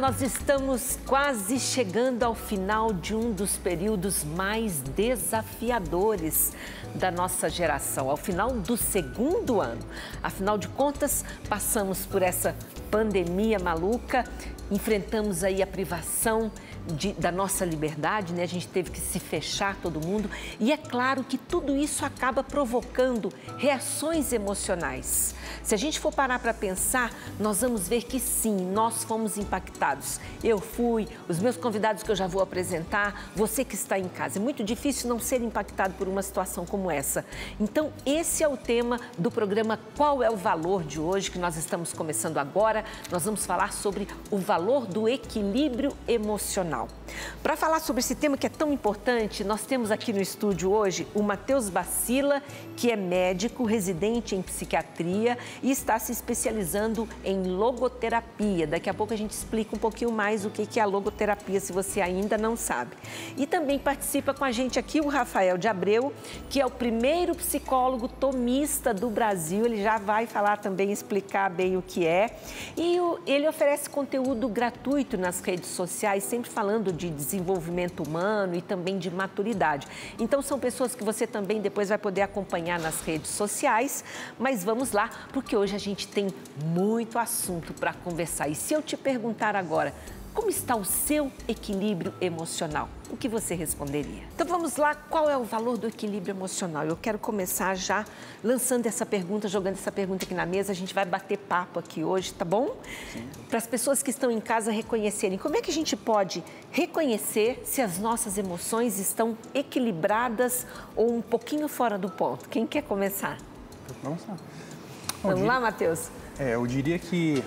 nós estamos quase chegando ao final de um dos períodos mais desafiadores da nossa geração, ao final do segundo ano. Afinal de contas, passamos por essa pandemia maluca, enfrentamos aí a privação da nossa liberdade, né? A gente teve que se fechar, todo mundo. E é claro que tudo isso acaba provocando reações emocionais. Se a gente for parar para pensar, nós vamos ver que sim, nós fomos impactados. Eu fui, os meus convidados que eu já vou apresentar, você que está em casa. É muito difícil não ser impactado por uma situação como essa. Então, esse é o tema do programa Qual é o Valor de hoje, que nós estamos começando agora. Nós vamos falar sobre o valor do equilíbrio emocional. Para falar sobre esse tema que é tão importante, nós temos aqui no estúdio hoje o Matheus Bacila, que é médico, residente em psiquiatria e está se especializando em logoterapia. Daqui a pouco a gente explica um pouquinho mais o que é a logoterapia, se você ainda não sabe. E também participa com a gente aqui o Rafael de Abreu, que é o primeiro psicólogo tomista do Brasil. Ele já vai falar também, explicar bem o que é. E ele oferece conteúdo gratuito nas redes sociais, sempre falando de desenvolvimento humano e também de maturidade. Então, são pessoas que você também depois vai poder acompanhar nas redes sociais. Mas vamos lá, porque hoje a gente tem muito assunto para conversar. E se eu te perguntar agora, como está o seu equilíbrio emocional? O que você responderia? Então vamos lá, qual é o valor do equilíbrio emocional? Eu quero começar já lançando essa pergunta, jogando essa pergunta aqui na mesa. A gente vai bater papo aqui hoje, tá bom? Para as pessoas que estão em casa reconhecerem, como é que a gente pode reconhecer se as nossas emoções estão equilibradas ou um pouquinho fora do ponto? Quem quer começar? Vamos lá. Vamos lá, Matheus? Eu diria que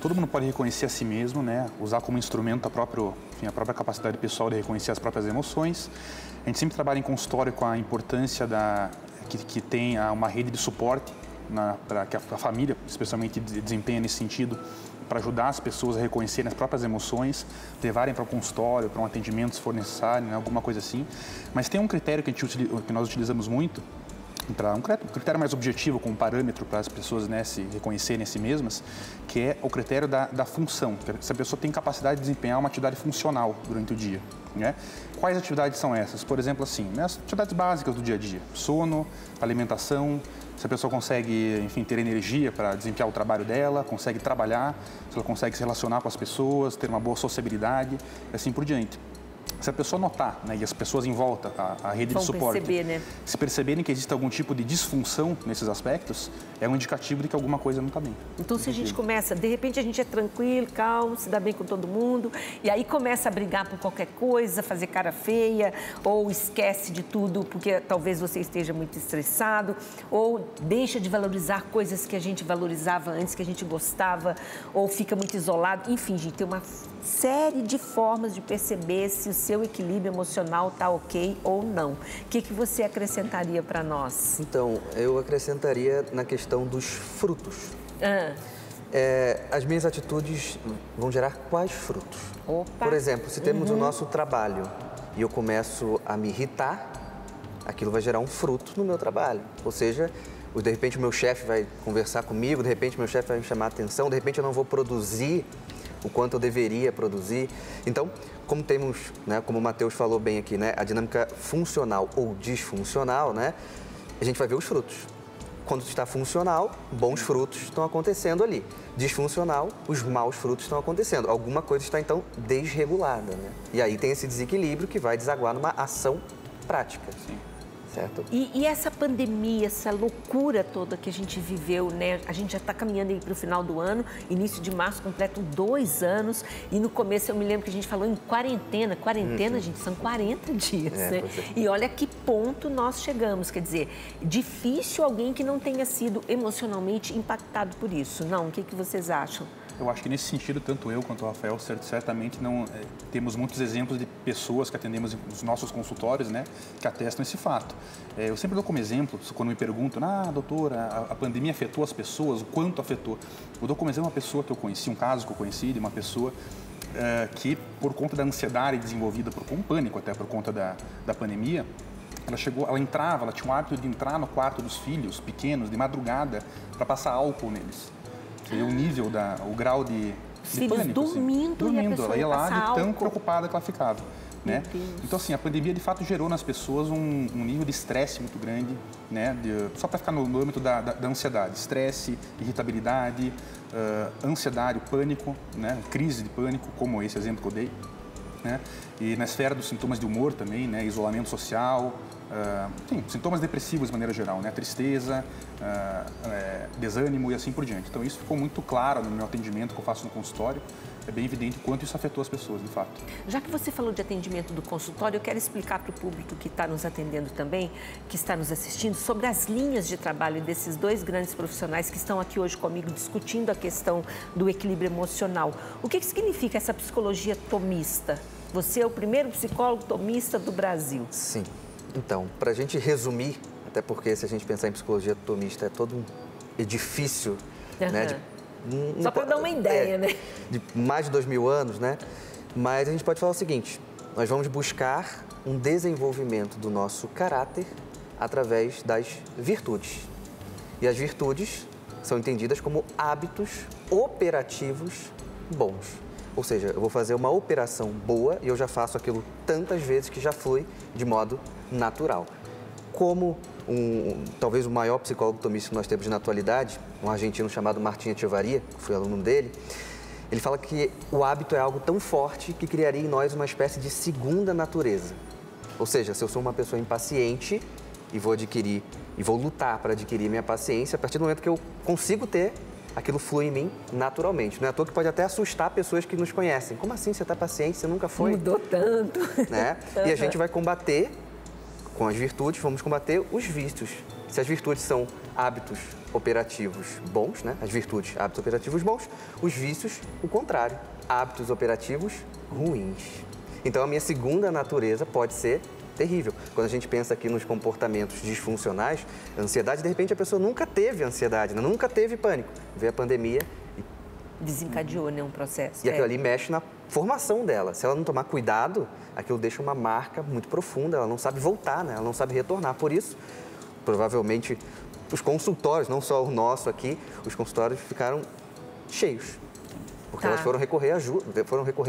todo mundo pode reconhecer a si mesmo, né? Usar como instrumento a própria capacidade pessoal de reconhecer as próprias emoções. A gente sempre trabalha em consultório com a importância que tem uma rede de suporte para que a família, especialmente, desempenhe nesse sentido, para ajudar as pessoas a reconhecerem as próprias emoções, levarem para o consultório, para um atendimento se for necessário, né? Alguma coisa assim. Mas tem um critério que nós utilizamos muito, um critério mais objetivo, como parâmetro para as pessoas, né, se reconhecerem a si mesmas, que é o critério da função, se a pessoa tem capacidade de desempenhar uma atividade funcional durante o dia, né? Quais atividades são essas? Por exemplo, assim, né, as atividades básicas do dia a dia, sono, alimentação, se a pessoa consegue, enfim, ter energia para desempenhar o trabalho dela, consegue trabalhar, se ela consegue se relacionar com as pessoas, ter uma boa sociabilidade, e assim por diante. Se a pessoa notar, né, e as pessoas em volta, a rede de suporte, se perceberem que existe algum tipo de disfunção nesses aspectos, é um indicativo de que alguma coisa não está bem. Então, se a gente começa, de repente a gente é tranquilo, calmo, se dá bem com todo mundo, e aí começa a brigar por qualquer coisa, fazer cara feia, ou esquece de tudo porque talvez você esteja muito estressado, ou deixa de valorizar coisas que a gente valorizava antes, que a gente gostava, ou fica muito isolado. Enfim, gente, tem uma série de formas de perceber se o seu equilíbrio emocional está ok ou não. O que você acrescentaria para nós? Então, eu acrescentaria na questão dos frutos. As minhas atitudes vão gerar quais frutos? Opa. Por exemplo, se temos o nosso trabalho e eu começo a me irritar, aquilo vai gerar um fruto no meu trabalho. Ou seja, de repente o meu chefe vai conversar comigo, de repente o meu chefe vai me chamar a atenção, de repente eu não vou produzir o quanto eu deveria produzir. Então, como temos, né, como o Matheus falou bem aqui, né, a dinâmica funcional ou disfuncional, né, a gente vai ver os frutos. Quando está funcional, bons frutos estão acontecendo ali. Disfuncional, os maus frutos estão acontecendo. Alguma coisa está, então, desregulada, né? E aí tem esse desequilíbrio que vai desaguar numa ação prática. Sim. Certo. E essa pandemia, essa loucura toda que a gente viveu, né? A gente já está caminhando aí para o final do ano, início de março, completam 2 anos. E no começo eu me lembro que a gente falou em quarentena. Quarentena, gente, são 40 dias, né? E olha que ponto nós chegamos. Quer dizer, difícil alguém que não tenha sido emocionalmente impactado por isso. Não, o que vocês acham? Eu acho que nesse sentido, tanto eu quanto o Rafael, certamente não temos muitos exemplos de pessoas que atendemos nos nossos consultórios, né, que atestam esse fato. Eu sempre dou como exemplo, quando me perguntam, doutora, a pandemia afetou as pessoas, o quanto afetou? Eu dou como exemplo uma pessoa que eu conheci, um caso que eu conheci de uma pessoa que, por conta da ansiedade desenvolvida, com pânico até por conta da pandemia, ela tinha o hábito de entrar no quarto dos filhos pequenos de madrugada para passar álcool neles. O nível, o grau de Os filhos pânico, dormindo e a pessoa ela ia lá passa de tão álcool. preocupada que ela ficava. Né? Então, assim, a pandemia, de fato, gerou nas pessoas um nível de estresse muito grande, né? Só para ficar no âmbito da ansiedade. Estresse, irritabilidade, ansiedade, pânico, né? Crise de pânico, como esse exemplo que eu dei. Né? E na esfera dos sintomas de humor também, né? Isolamento social, enfim, sintomas depressivos de maneira geral, né? Tristeza, desânimo e assim por diante. Então, isso ficou muito claro no meu atendimento que eu faço no consultório. É bem evidente o quanto isso afetou as pessoas, de fato. Já que você falou de atendimento do consultório, eu quero explicar para o público que está nos atendendo também, que está nos assistindo, sobre as linhas de trabalho desses dois grandes profissionais que estão aqui hoje comigo discutindo a questão do equilíbrio emocional. O que significa essa psicologia tomista? Você é o primeiro psicólogo tomista do Brasil. Sim. Então, para a gente resumir, até porque se a gente pensar em psicologia tomista é todo um edifício, né? Só para dar uma ideia, né? De mais de 2000 anos, né? Mas a gente pode falar o seguinte, nós vamos buscar um desenvolvimento do nosso caráter através das virtudes. E as virtudes são entendidas como hábitos operativos bons. Ou seja, eu vou fazer uma operação boa e eu já faço aquilo tantas vezes que já flui de modo natural. Como talvez o maior psicólogo tomista que nós temos na atualidade, um argentino chamado Martin Echevarria, que fui aluno dele, ele fala que o hábito é algo tão forte que criaria em nós uma espécie de segunda natureza. Ou seja, se eu sou uma pessoa impaciente e vou lutar para adquirir minha paciência, a partir do momento que eu consigo ter, aquilo flui em mim naturalmente. Não é à toa que pode até assustar pessoas que nos conhecem. Como assim? Você está paciente? Você nunca foi? Mudou tanto. Né? E a gente vai combater, com as virtudes, vamos combater os vícios. Se as virtudes são hábitos operativos bons, né? As virtudes, hábitos operativos bons, os vícios, o contrário, hábitos operativos ruins. Então, a minha segunda natureza pode ser terrível. Quando a gente pensa aqui nos comportamentos disfuncionais, a ansiedade, de repente, a pessoa nunca teve ansiedade, né? Nunca teve pânico. Veio a pandemia e desencadeou, né, um processo. E aquilo ali mexe na formação dela. Se ela não tomar cuidado, aquilo deixa uma marca muito profunda, ela não sabe voltar, né? Ela não sabe retornar. Por isso, provavelmente, os consultórios, não só o nosso aqui, os consultórios ficaram cheios. Porque elas foram recorrer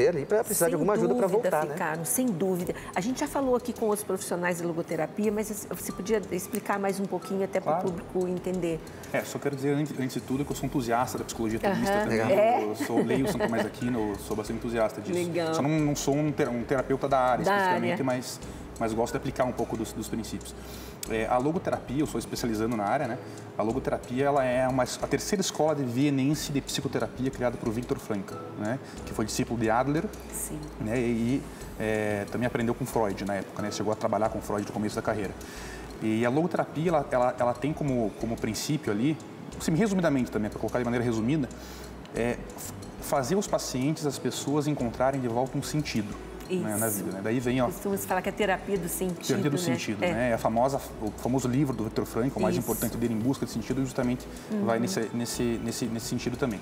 ali para precisar de alguma ajuda para voltar, ficaram, né? Sem dúvida. A gente já falou aqui com os profissionais de logoterapia, mas você podia explicar mais um pouquinho até para o público entender. Só quero dizer, antes de tudo, que eu sou entusiasta da psicologia tomista também. Eu leio São Tomás Aquino, eu sou bastante entusiasta disso. Legal. Só não sou um terapeuta da área, especificamente, mas gosto de aplicar um pouco dos princípios. A logoterapia, eu sou especializando na área, né? A logoterapia, ela é a terceira escola de vienense de psicoterapia criada por Viktor Frankl, né? Que foi discípulo de Adler. Sim. Né? E também aprendeu com Freud na época, né? Chegou a trabalhar com Freud no começo da carreira. E a logoterapia, ela tem como princípio ali, assim, resumidamente também, para colocar de maneira resumida, fazer os pacientes, as pessoas encontrarem de volta um sentido. Né, na vida, né? Daí vem, costuma se falar que é a terapia do sentido, terapia do sentido, né? O famoso livro do Viktor Frankl, o mais importante dele, Em Busca de Sentido, justamente vai nesse sentido também.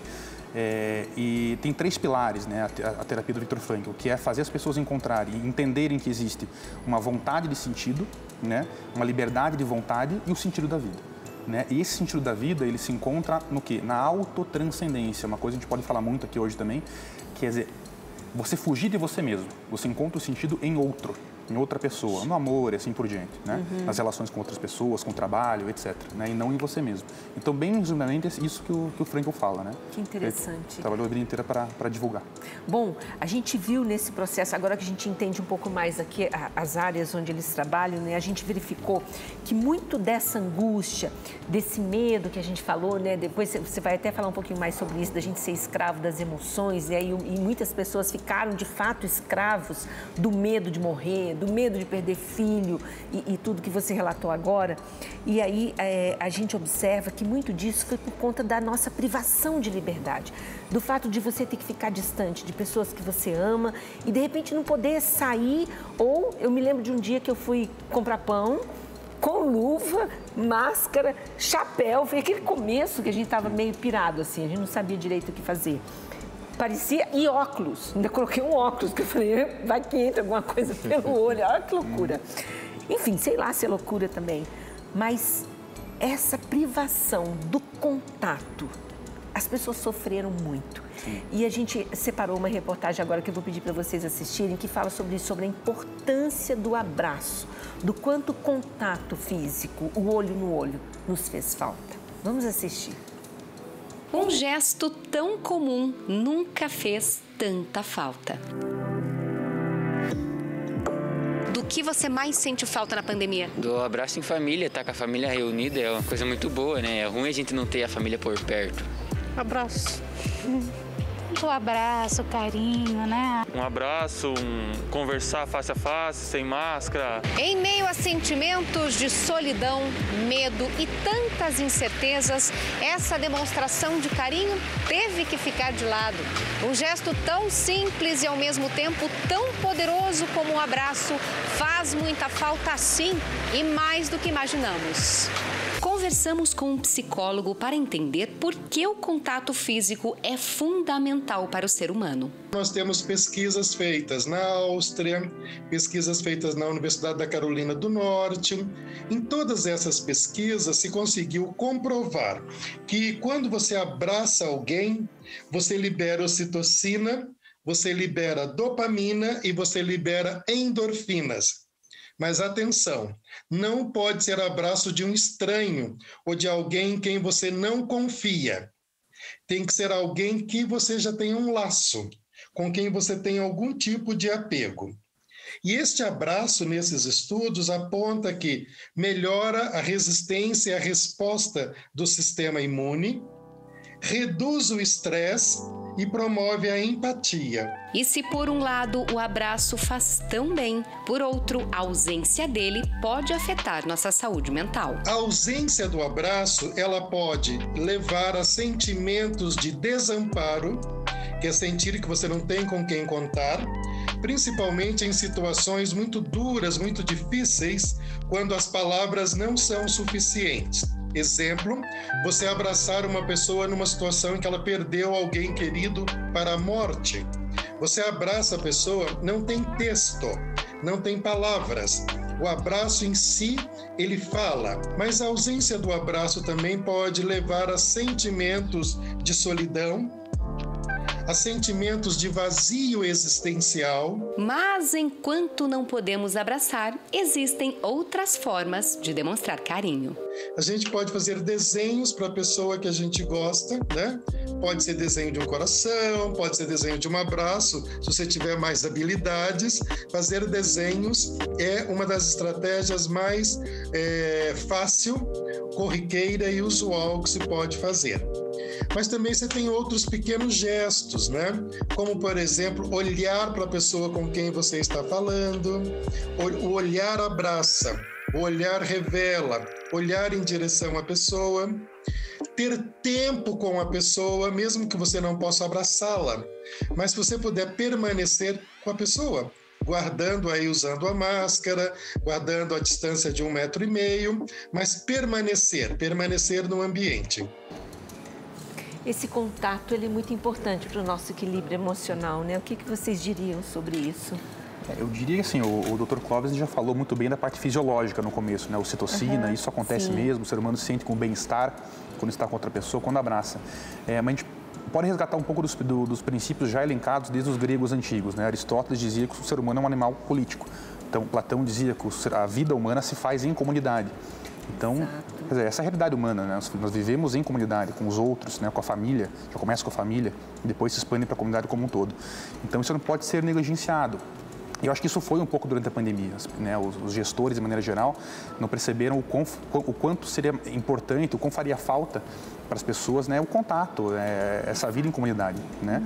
E tem 3 pilares, né, a terapia do Viktor Frankl, que é fazer as pessoas encontrarem e entenderem que existe uma vontade de sentido, né, uma liberdade de vontade e o sentido da vida. Né? E esse sentido da vida, ele se encontra no quê? Na autotranscendência, uma coisa que a gente pode falar muito aqui hoje também, quer dizer, você fugir de você mesmo, você encontra o sentido em outro, em outra pessoa, no amor e assim por diante, né? Nas relações com outras pessoas, com o trabalho, etc. Né? E não em você mesmo. Então, bem resumidamente, é isso que o Frankl fala, né? Que interessante. Ele trabalhou a vida inteira para divulgar. Bom, a gente viu nesse processo, agora que a gente entende um pouco mais aqui as áreas onde eles trabalham, né? A gente verificou que muito dessa angústia, desse medo que a gente falou, né? Depois você vai até falar um pouquinho mais sobre isso, da gente ser escravo das emoções, né? E muitas pessoas ficaram, de fato, escravos do medo de morrer, do medo de perder filho e tudo que você relatou agora. E aí a gente observa que muito disso foi por conta da nossa privação de liberdade, do fato de você ter que ficar distante de pessoas que você ama e de repente não poder sair. Ou eu me lembro de um dia que eu fui comprar pão com luva, máscara, chapéu. Foi aquele começo que a gente estava meio pirado assim, a gente não sabia direito o que fazer. Parecia, e óculos, ainda coloquei um óculos, que eu falei, vai que entra alguma coisa pelo olho, olha que loucura. Enfim, sei lá se é loucura também, mas essa privação do contato as pessoas sofreram muito. Sim. E a gente separou uma reportagem agora que eu vou pedir para vocês assistirem, que fala sobre isso, sobre a importância do abraço, do quanto o contato físico, o olho no olho, nos fez falta. Vamos assistir. Um gesto tão comum nunca fez tanta falta. Do que você mais sente falta na pandemia? Do abraço em família, tá com a família reunida é uma coisa muito boa, né? É ruim a gente não ter a família por perto. Abraço. O abraço, o carinho, né? Um abraço, conversar face a face, sem máscara. Em meio a sentimentos de solidão, medo e tantas incertezas, essa demonstração de carinho teve que ficar de lado. Um gesto tão simples e ao mesmo tempo tão poderoso como um abraço faz muita falta sim e mais do que imaginamos. Conversamos com um psicólogo para entender por que o contato físico é fundamental para o ser humano. Nós temos pesquisas feitas na Áustria, pesquisas feitas na Universidade da Carolina do Norte. Em todas essas pesquisas se conseguiu comprovar que quando você abraça alguém, você libera ocitocina, você libera dopamina e você libera endorfinas. Mas atenção, não pode ser abraço de um estranho ou de alguém em quem você não confia. Tem que ser alguém que você já tem um laço, com quem você tem algum tipo de apego. E este abraço, nesses estudos, aponta que melhora a resistência e a resposta do sistema imune, reduz o estresse e promove a empatia. E se por um lado o abraço faz tão bem, por outro, a ausência dele pode afetar nossa saúde mental. A ausência do abraço, ela pode levar a sentimentos de desamparo, que é sentir que você não tem com quem contar, principalmente em situações muito duras, muito difíceis, quando as palavras não são suficientes. Exemplo, você abraçar uma pessoa numa situação em que ela perdeu alguém querido para a morte. Você abraça a pessoa, não tem texto, não tem palavras. O abraço em si, ele fala, mas a ausência do abraço também pode levar a sentimentos de solidão, a sentimentos de vazio existencial. Mas enquanto não podemos abraçar, existem outras formas de demonstrar carinho. A gente pode fazer desenhos para a pessoa que a gente gosta, né? Pode ser desenho de um coração, pode ser desenho de um abraço, se você tiver mais habilidades. Fazer desenhos é uma das estratégias mais fácil, corriqueira e usual que se pode fazer. Mas também você tem outros pequenos gestos, né? Como, por exemplo, olhar para a pessoa com quem você está falando. O olhar abraça, o olhar revela, olhar em direção à pessoa. Ter tempo com a pessoa, mesmo que você não possa abraçá-la. Mas se você puder permanecer com a pessoa, guardando aí, usando a máscara, guardando a distância de 1,5 metro, mas permanecer no ambiente. Esse contato ele é muito importante para o nosso equilíbrio emocional, né? O que vocês diriam sobre isso? Eu diria assim, o Dr. Clóvis já falou muito bem da parte fisiológica no começo, né? Ocitocina, isso acontece mesmo, o ser humano se sente com bem-estar quando está com outra pessoa, quando abraça. Mas a gente pode resgatar um pouco dos princípios já elencados desde os gregos antigos, né? Aristóteles dizia que o ser humano é um animal político. Então, Platão dizia que a vida humana se faz em comunidade. Então, quer dizer, essa é a realidade humana, né? Nós vivemos em comunidade, com os outros, né? Com a família, já começa com a família e depois se expande para a comunidade como um todo. Então, isso não pode ser negligenciado. E eu acho que isso foi um pouco durante a pandemia, né? Os gestores, de maneira geral, não perceberam o quanto seria importante, o quanto faria falta para as pessoas, né? O contato, essa vida em comunidade, né?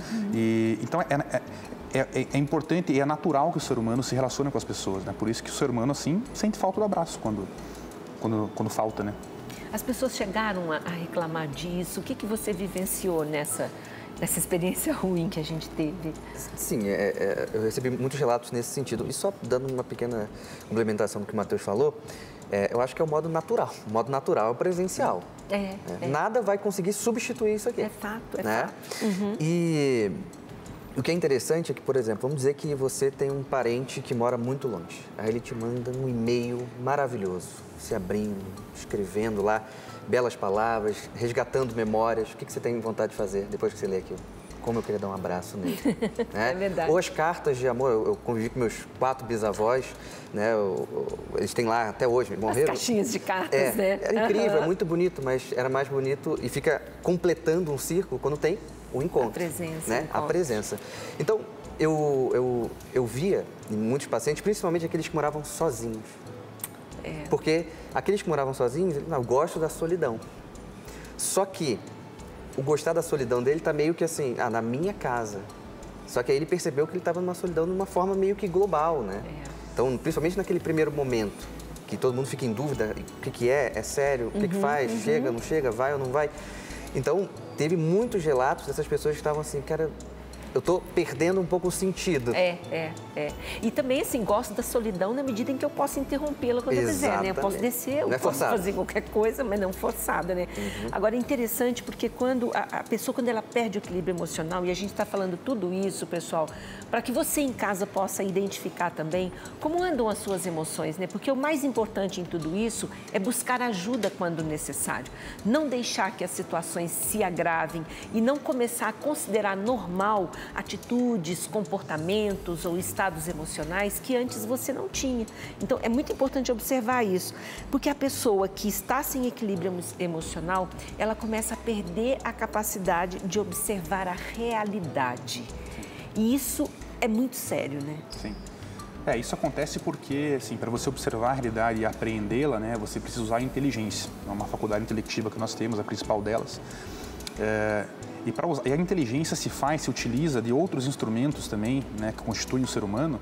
Então, é importante e é natural que o ser humano se relacione com as pessoas, né? Por isso que o ser humano, assim, sente falta do abraço quando falta, né? As pessoas chegaram a reclamar disso. O que você vivenciou nessa experiência ruim que a gente teve? Sim, eu recebi muitos relatos nesse sentido. E só dando uma pequena complementação do que o Matheus falou, eu acho que é o modo natural. O modo natural é o presencial. Nada vai conseguir substituir isso aqui. É fato, né? fato. E O que é interessante é que, por exemplo, vamos dizer que você tem um parente que mora muito longe. Aí ele te manda um e-mail maravilhoso, se abrindo, escrevendo lá belas palavras, resgatando memórias. O que você tem vontade de fazer depois que você lê aquilo? Como eu queria dar um abraço nele. Né? É verdade. Ou as cartas de amor. Eu convivi com meus 4 bisavós, né? Eles têm lá até hoje, morreram. As caixinhas de cartas, né? Era incrível, é muito bonito, mas era mais bonito e fica completando um círculo quando tem o encontro. A presença. Né? A presença. Então, eu via em muitos pacientes, principalmente aqueles que moravam sozinhos. Porque aqueles que moravam sozinhos, eu gosto da solidão. Só que o gostar da solidão dele está meio que assim, na minha casa. Só que aí ele percebeu que ele estava numa solidão de uma forma meio que global, né? Então, principalmente naquele primeiro momento, que todo mundo fica em dúvida, o que é sério, o que faz, chega, não chega, vai ou não vai. Então, teve muitos relatos dessas pessoas que estavam assim, cara, eu tô perdendo um pouco o sentido. E também, assim, gosto da solidão na medida em que eu posso interrompê-la quando eu quiser, né? Eu posso descer, eu posso fazer qualquer coisa, mas não forçada, né? Agora, é interessante porque quando a pessoa, quando ela perde o equilíbrio emocional, e a gente está falando tudo isso, pessoal, para que você em casa possa identificar também como andam as suas emoções, né? Porque o mais importante em tudo isso é buscar ajuda quando necessário. Não deixar que as situações se agravem e não começar a considerar normal atitudes, comportamentos ou estados emocionais que antes você não tinha. Então, é muito importante observar isso, porque a pessoa que está sem equilíbrio emocional, ela começa a perder a capacidade de observar a realidade. E isso é muito sério, né? Sim. Isso acontece porque, assim, para você observar a realidade e apreendê-la, né, você precisa usar a inteligência. É uma faculdade intelectiva que nós temos, a principal delas. E a inteligência se utiliza de outros instrumentos também, né, que constituem o ser humano,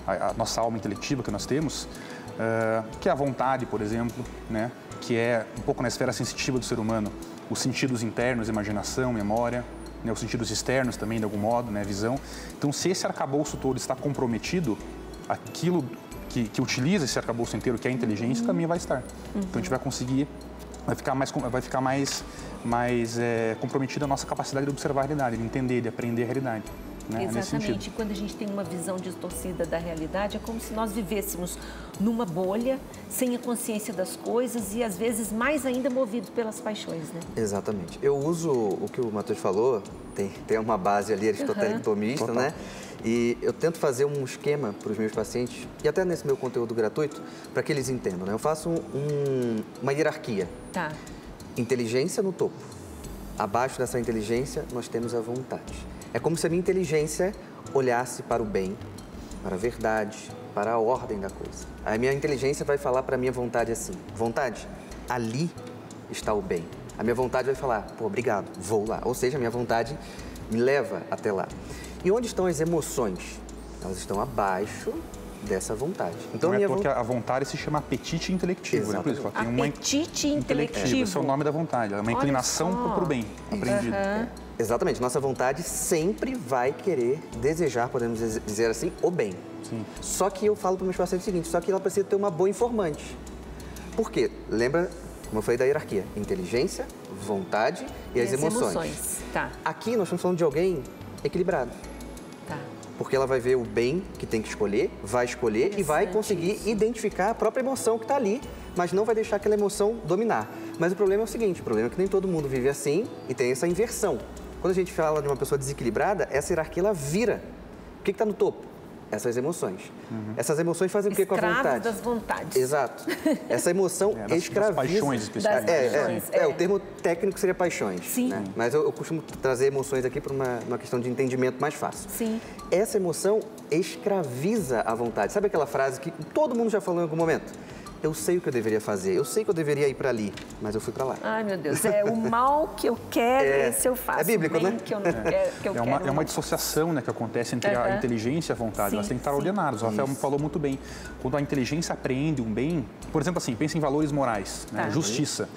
a nossa alma intelectiva que nós temos, que é a vontade, por exemplo, né, que é um pouco na esfera sensitiva do ser humano, os sentidos internos, imaginação, memória, né, os sentidos externos também, de algum modo, né, visão. Então, se esse arcabouço todo está comprometido, aquilo que utiliza esse arcabouço inteiro, que é a inteligência, também vai estar. Então, a gente vai conseguir, vai ficar mais comprometida a nossa capacidade de observar a realidade, de entender, de aprender a realidade. Né? Exatamente. Quando a gente tem uma visão distorcida da realidade, é como se nós vivêssemos numa bolha, sem a consciência das coisas e, às vezes, mais ainda movidos pelas paixões, né? Exatamente. Eu uso o que o Matheus falou, tem uma base ali aristotélico-tomista, né? E eu tento fazer um esquema para os meus pacientes, e até nesse meu conteúdo gratuito, para que eles entendam, né? Eu faço uma hierarquia. Tá. Inteligência no topo. Abaixo dessa inteligência, nós temos a vontade. É como se a minha inteligência olhasse para o bem, para a verdade, para a ordem da coisa. A minha inteligência vai falar para a minha vontade assim, vontade, ali está o bem. A minha vontade vai falar, pô, obrigado, vou lá. Ou seja, a minha vontade me leva até lá. E onde estão as emoções? Elas estão abaixo dessa vontade. Então, não é porque a vontade se chama apetite intelectivo, né? Por isso, tem apetite intelectivo. Esse é o nome da vontade, é uma inclinação para o bem, aprendido. Exatamente, nossa vontade sempre vai querer desejar, podemos dizer assim, o bem. Sim. Só que eu falo para os meus pacientes o seguinte, só que ela precisa ter uma boa informante. Por quê? Lembra, como eu falei da hierarquia, inteligência, vontade e as emoções. Tá. Aqui nós estamos falando de alguém equilibrado. Tá. Porque ela vai ver o bem que tem que escolher, vai escolher e vai conseguir identificar a própria emoção que está ali, mas não vai deixar aquela emoção dominar. Mas o problema é o seguinte, o problema é que nem todo mundo vive assim e tem essa inversão. Quando a gente fala de uma pessoa desequilibrada, essa hierarquia ela vira. O que está no topo? Essas emoções. Essas emoções fazem o que com a vontade? Escravos das vontades. Exato. Essa emoção escraviza. Das paixões, especialmente. O termo técnico seria paixões. Sim. Né? Mas eu costumo trazer emoções aqui para uma questão de entendimento mais fácil. Sim. Essa emoção escraviza a vontade. Sabe aquela frase que todo mundo já falou em algum momento? Eu sei o que eu deveria fazer, eu sei que eu deveria ir para ali, mas eu fui para lá. Ai, meu Deus, o mal que eu quero, esse eu faço. É bíblico, o bem né? que eu não quero, É uma dissociação, né, que acontece entre a inteligência e a vontade. Sim, elas têm que estar ordenadas. O Rafael falou muito bem. Quando a inteligência apreende um bem, por exemplo, assim, pensa em valores morais, né? Justiça.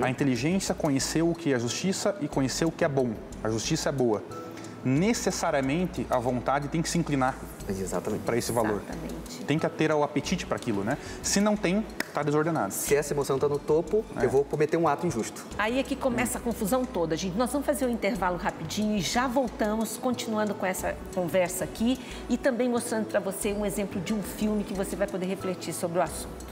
A inteligência conheceu o que é justiça e conheceu o que é bom. A justiça é boa. Necessariamente, a vontade tem que se inclinar para esse valor. Exatamente. Tem que ter o apetite para aquilo, né? Se não tem, está desordenado. Se essa emoção está no topo, eu vou cometer um ato injusto. Aí é que começa a confusão toda, gente. Nós vamos fazer um intervalo rapidinho e já voltamos, continuando com essa conversa aqui e também mostrando para você um exemplo de um filme que você vai poder refletir sobre o assunto.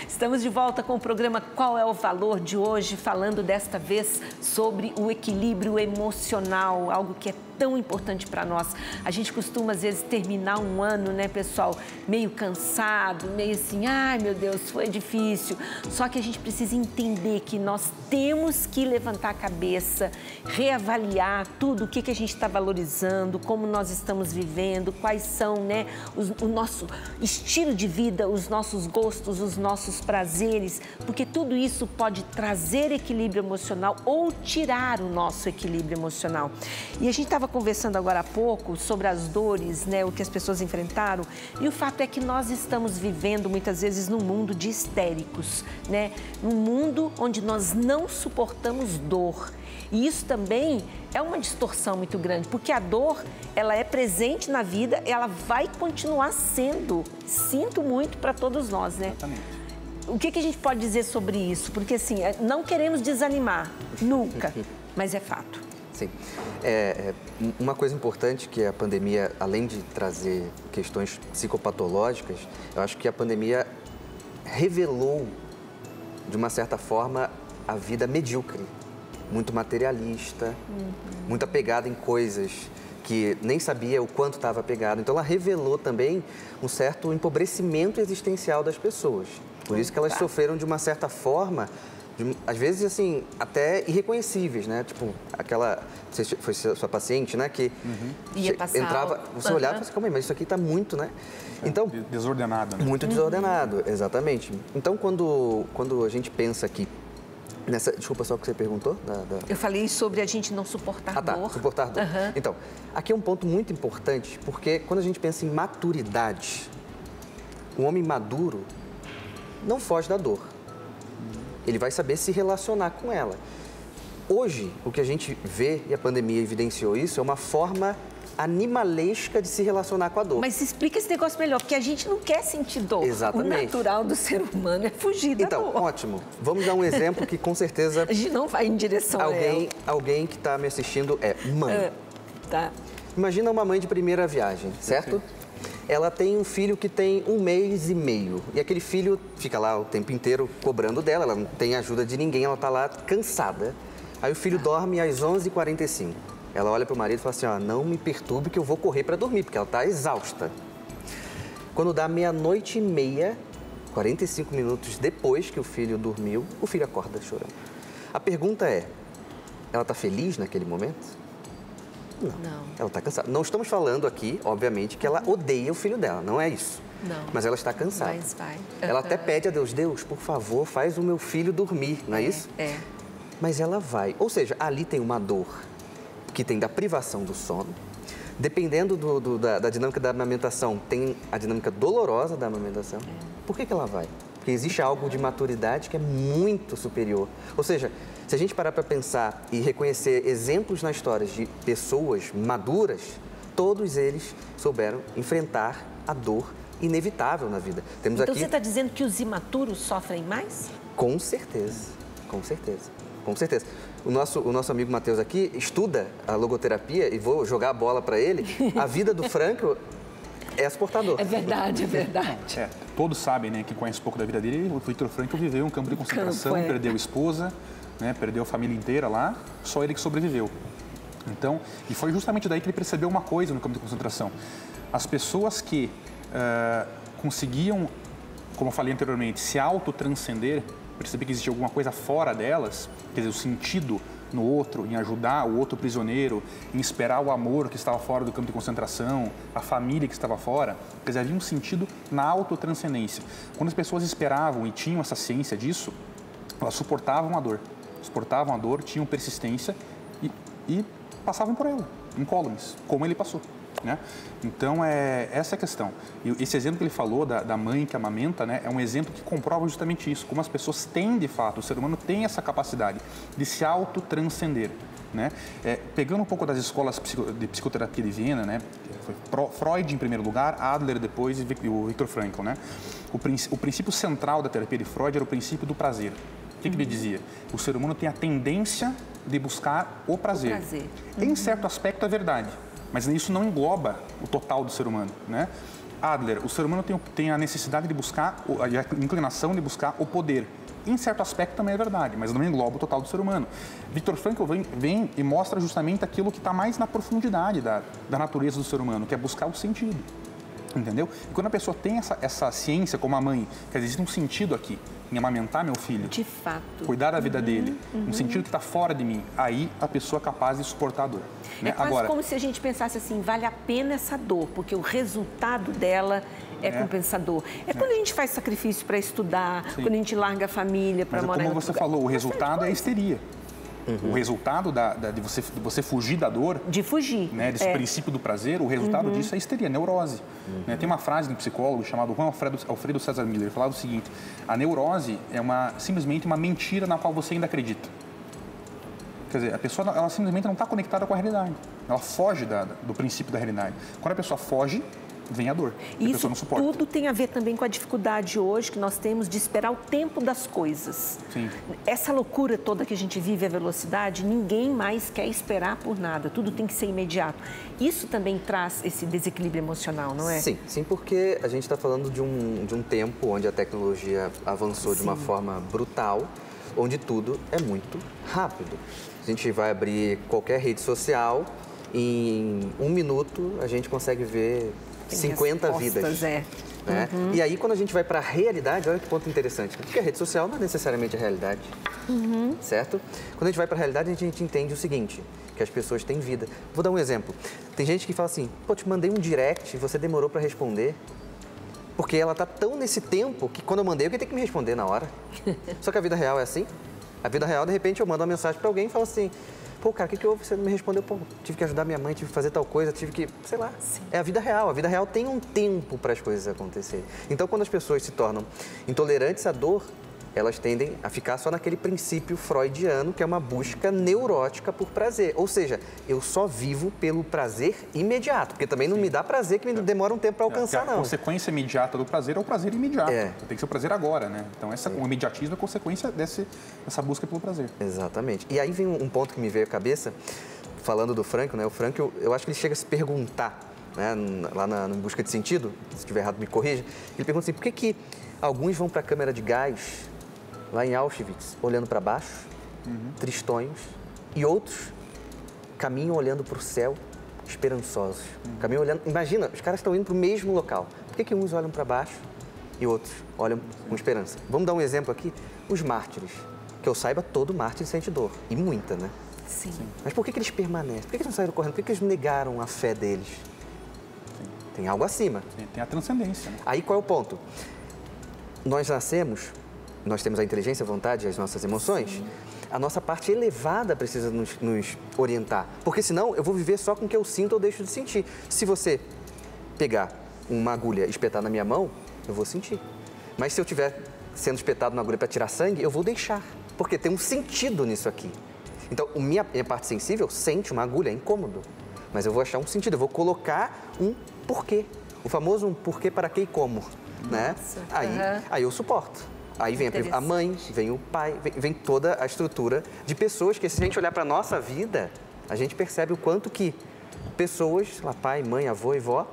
Estamos de volta com o programa Qual é o Valor de hoje, falando desta vez sobre o equilíbrio emocional, algo que é tão importante para nós. A gente costuma, às vezes, terminar um ano, né, pessoal, meio cansado, meio assim, ai, meu Deus, foi difícil. Só que a gente precisa entender que nós temos que levantar a cabeça, reavaliar tudo, o que a gente está valorizando, como nós estamos vivendo, quais são, né, o nosso estilo de vida, os nossos gostos, os nossos prazeres, porque tudo isso pode trazer equilíbrio emocional ou tirar o nosso equilíbrio emocional. E a gente estava conversando agora há pouco sobre as dores, né, o que as pessoas enfrentaram, e o fato é que nós estamos vivendo muitas vezes num mundo de histéricos, né, num mundo onde nós não suportamos dor. E isso também é uma distorção muito grande, porque a dor, ela é presente na vida, ela vai continuar sendo. Sinto muito para todos nós, né? Exatamente. O que a gente pode dizer sobre isso? Porque, assim, não queremos desanimar, nunca, mas é fato. Sim. Uma coisa importante que a pandemia, além de trazer questões psicopatológicas, eu acho que a pandemia revelou, de uma certa forma, a vida medíocre, muito materialista, muito apegada em coisas que nem sabia o quanto estava apegado. Então, ela revelou também um certo empobrecimento existencial das pessoas. Por isso que elas sofreram de uma certa forma, às vezes, assim, até irreconhecíveis, né? Tipo, aquela... Você foi sua paciente, né? Que ia passar entrava, você olhava e falava assim, calma aí, mas isso aqui está muito, né? Então, desordenado, né? Muito desordenado, exatamente. Então, quando a gente pensa aqui nessa... Desculpa só o que você perguntou. Eu falei sobre a gente não suportar dor. Suportar dor. Então, aqui é um ponto muito importante, porque quando a gente pensa em maturidade, um homem maduro não foge da dor. Ele vai saber se relacionar com ela. Hoje, o que a gente vê, e a pandemia evidenciou isso, é uma forma animalesca de se relacionar com a dor. Mas explica esse negócio melhor, porque a gente não quer sentir dor. Exatamente. O natural do ser humano é fugir da dor. Então, ótimo. Vamos dar um exemplo que, com certeza... A gente não vai em direção a ela. Alguém que está me assistindo é mãe. Tá. Imagina uma mãe de primeira viagem, certo? Ela tem um filho que tem 1 mês e meio. E aquele filho fica lá o tempo inteiro cobrando dela, ela não tem ajuda de ninguém, ela está lá cansada. Aí o filho dorme às 11h45. Ela olha para o marido e fala assim, ó, não me perturbe que eu vou correr para dormir, porque ela está exausta. Quando dá 00:30, 45 minutos depois que o filho dormiu, o filho acorda chorando. A pergunta é, ela está feliz naquele momento? Não. Ela está cansada. Não estamos falando aqui, obviamente, que ela odeia o filho dela, não é isso. Não. Mas ela está cansada. Mas vai. Ela até pede a Deus, Deus, por favor, faz o meu filho dormir, não é isso? É. Mas ela vai. Ou seja, ali tem uma dor que tem da privação do sono. Dependendo da dinâmica da amamentação, tem a dinâmica dolorosa da amamentação. Por que ela vai? Porque existe algo de maturidade que é muito superior. Ou seja, se a gente parar para pensar e reconhecer exemplos na história de pessoas maduras, todos eles souberam enfrentar a dor inevitável na vida. Temos então aqui... você está dizendo que os imaturos sofrem mais? Com certeza, com certeza, com certeza. O nosso amigo Matheus aqui estuda a logoterapia e vou jogar a bola para ele. A vida do Franco é suportador. É verdade, é verdade. Todos sabem, né, que conhece um pouco da vida dele. O Viktor Frankl viveu um campo de concentração, perdeu a esposa, né, perdeu a família inteira lá, só ele que sobreviveu. Então, e foi justamente daí que ele percebeu uma coisa no campo de concentração. As pessoas que conseguiam, como eu falei anteriormente, se autotranscender, perceber que existia alguma coisa fora delas, quer dizer, o sentido no outro, em ajudar o outro prisioneiro, em esperar o amor que estava fora do campo de concentração, a família que estava fora, quer dizer, havia um sentido na autotranscendência. Quando as pessoas esperavam e tinham essa ciência disso, Elas suportavam a dor, tinham persistência e passavam por ela, incólumes, como ele passou. Né? Então, essa é a questão. E esse exemplo que ele falou da mãe que amamenta, né, é um exemplo que comprova justamente isso, como as pessoas têm, de fato, o ser humano tem essa capacidade de se autotranscender. Né? Pegando um pouco das escolas de psicoterapia de Viena, né? Foi Freud em primeiro lugar, Adler depois e o Viktor Frankl. Né? O princípio central da terapia de Freud era o princípio do prazer. O que ele dizia? O ser humano tem a tendência de buscar o prazer. Em certo aspecto é verdade, mas isso não engloba o total do ser humano. Né? Adler, o ser humano tem a necessidade de buscar, a inclinação de buscar o poder. Em certo aspecto também é verdade, mas não engloba o total do ser humano. Viktor Frankl vem e mostra justamente aquilo que está mais na profundidade da natureza do ser humano, que é buscar o sentido. Entendeu? E quando a pessoa tem essa ciência, como a mãe, que existe um sentido aqui, em amamentar meu filho, de fato, cuidar da vida dele, um sentido que está fora de mim, aí a pessoa é capaz de suportar a dor. Né? É quase como se a gente pensasse assim, vale a pena essa dor, porque o resultado dela é compensador. Quando a gente faz sacrifício para estudar, quando a gente larga a família para morar em outro lugar. Como você falou, o resultado é a histeria. O resultado de você fugir da dor... De fugir. Né, desse princípio do prazer, o resultado disso é a histeria, a neurose. Né, tem uma frase de um psicólogo chamado Juan Alfredo César Miller, ele falava o seguinte: a neurose é simplesmente uma mentira na qual você ainda acredita. Quer dizer, a pessoa ela simplesmente não está conectada com a realidade. Ela foge do princípio da realidade. Quando a pessoa foge, vem a dor. Isso a pessoa não suporta. Tudo tem a ver também com a dificuldade hoje que nós temos de esperar o tempo das coisas. Sim. Essa loucura toda que a gente vive, a velocidade, ninguém mais quer esperar por nada. Tudo tem que ser imediato. Isso também traz esse desequilíbrio emocional, não é? Sim, porque a gente está falando de um tempo onde a tecnologia avançou de uma forma brutal, onde tudo é muito rápido. A gente vai abrir qualquer rede social, em 1 minuto a gente consegue ver 50 vidas. Né? E aí, quando a gente vai para a realidade, olha que ponto interessante. Porque a rede social não é necessariamente a realidade, certo? Quando a gente vai para a realidade, a gente entende o seguinte, que as pessoas têm vida. Vou dar um exemplo. Tem gente que fala assim, pô, te mandei um direct e você demorou para responder. Porque ela tá tão nesse tempo que quando eu mandei, eu tenho que me responder na hora. Só que a vida real é assim. A vida real, de repente, eu mando uma mensagem para alguém e falo assim, pô, cara, o que houve? Você não me respondeu? Pô, tive que ajudar minha mãe, tive que fazer tal coisa, tive que... sei lá. Sim. É a vida real. A vida real tem um tempo para as coisas acontecerem. Então, quando as pessoas se tornam intolerantes à dor, elas tendem a ficar só naquele princípio freudiano, que é uma busca neurótica por prazer. Ou seja, eu só vivo pelo prazer imediato, porque também não me dá prazer que me demora um tempo para alcançar, não. A consequência imediata do prazer é o prazer imediato. Tem que ser o prazer agora, né? Então, o imediatismo é consequência dessa busca pelo prazer. Exatamente. E aí vem um ponto que me veio à cabeça, falando do Frankl, né? O Frankl, eu acho que ele chega a se perguntar, né? Lá no Busca de Sentido, se estiver errado me corrija, ele pergunta assim, por que alguns vão para a câmara de gás lá em Auschwitz, olhando para baixo, tristonhos, e outros caminham olhando para o céu, esperançosos. Caminham olhando... Imagina, os caras estão indo para o mesmo local. Por que uns olham para baixo e outros olham com esperança? Vamos dar um exemplo aqui? Os mártires. Que eu saiba, todo mártir sente dor. E muita, né? Sim. Mas por que eles permanecem? Por que eles não saíram correndo? Por que eles negaram a fé deles? Tem algo acima. Tem a transcendência. Né? Aí qual é o ponto? Nós nascemos... Nós temos a inteligência, a vontade, as nossas emoções. Sim. A nossa parte elevada precisa nos orientar. Porque senão eu vou viver só com o que eu sinto ou deixo de sentir. Se você pegar uma agulha e espetar na minha mão, eu vou sentir. Mas se eu estiver sendo espetado na agulha para tirar sangue, eu vou deixar. Porque tem um sentido nisso aqui. Então, minha parte sensível sente uma agulha, é incômodo. Mas eu vou achar um sentido, eu vou colocar um porquê. O famoso um porquê, para quê e como. Né? Aí eu suporto. Aí vem a mãe, vem o pai, vem toda a estrutura de pessoas que, se a gente olhar para a nossa vida, a gente percebe o quanto que pessoas, lá, pai, mãe, avô e vó,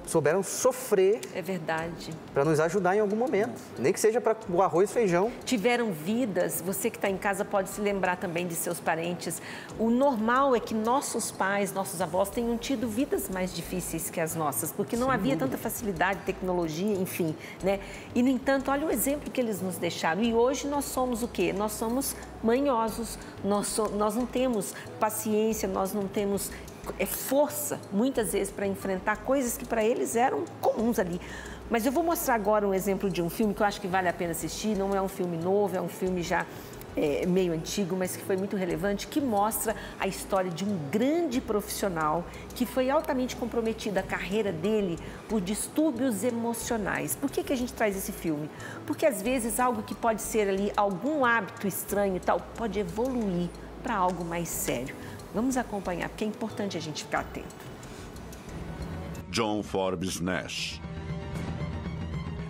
souberam sofrer. É verdade. Para nos ajudar em algum momento. Nem que seja para o arroz e feijão. Tiveram vidas, você que está em casa pode se lembrar também de seus parentes. O normal é que nossos pais, nossos avós tenham tido vidas mais difíceis que as nossas, porque não havia tanta facilidade, tecnologia, enfim, né? E, no entanto, olha o exemplo que eles nos deixaram. E hoje nós somos o quê? Nós somos manhosos, nós não temos paciência, nós não temos... força, muitas vezes, para enfrentar coisas que para eles eram comuns ali. Mas eu vou mostrar agora um exemplo de um filme que eu acho que vale a pena assistir. Não é um filme novo, é um filme já meio antigo, mas que foi muito relevante, que mostra a história de um grande profissional que foi altamente comprometido a carreira dele por distúrbios emocionais. Por que a gente traz esse filme? Porque às vezes algo que pode ser ali algum hábito estranho e tal, pode evoluir para algo mais sério. Vamos acompanhar, porque é importante a gente ficar atento. John Forbes Nash.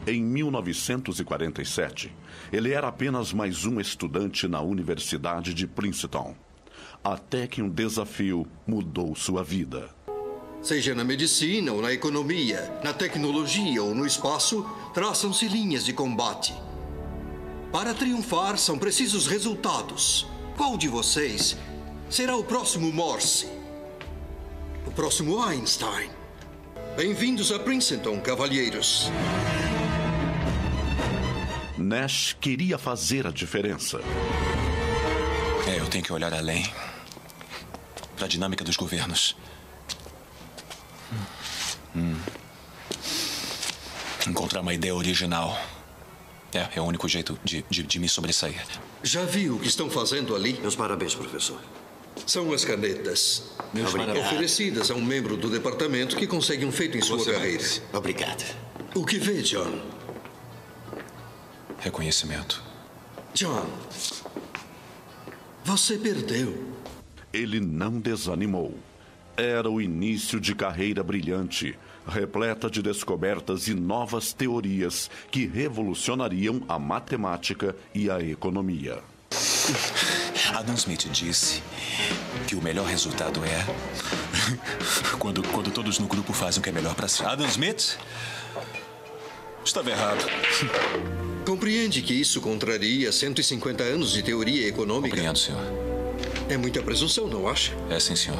Em 1947, ele era apenas mais um estudante na Universidade de Princeton, até que um desafio mudou sua vida. Seja na medicina ou na economia, na tecnologia ou no espaço, traçam-se linhas de combate. Para triunfar, são precisos resultados. Qual de vocês será o próximo Morse? O próximo Einstein? Bem-vindos a Princeton, cavalheiros. Nash queria fazer a diferença. Eu tenho que olhar além para a dinâmica dos governos. Encontrar uma ideia original. É o único jeito de me sobressair. Já viu o que estão fazendo ali? Meus parabéns, professor. São as canetas. Oferecidas a um membro do departamento que consegue um feito em sua carreira. Obrigado. O que vê, John? Reconhecimento. John, você perdeu. Ele não desanimou. Era o início de carreira brilhante, repleta de descobertas e novas teorias que revolucionariam a matemática e a economia. Adam Smith disse que o melhor resultado é quando todos no grupo fazem o que é melhor para si. Adam Smith estava errado. Compreende que isso contraria 150 anos de teoria econômica? Compreendo, senhor. É muita presunção, não acha? É, sim, senhor.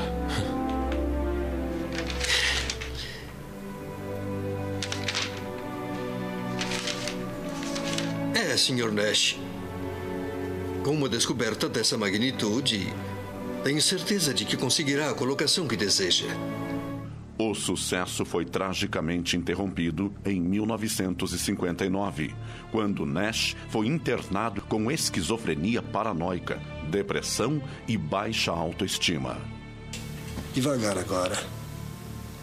Sr. Nash. Com uma descoberta dessa magnitude, tenho certeza de que conseguirá a colocação que deseja. O sucesso foi tragicamente interrompido em 1959, quando Nash foi internado com esquizofrenia paranoica, depressão e baixa autoestima. Devagar agora.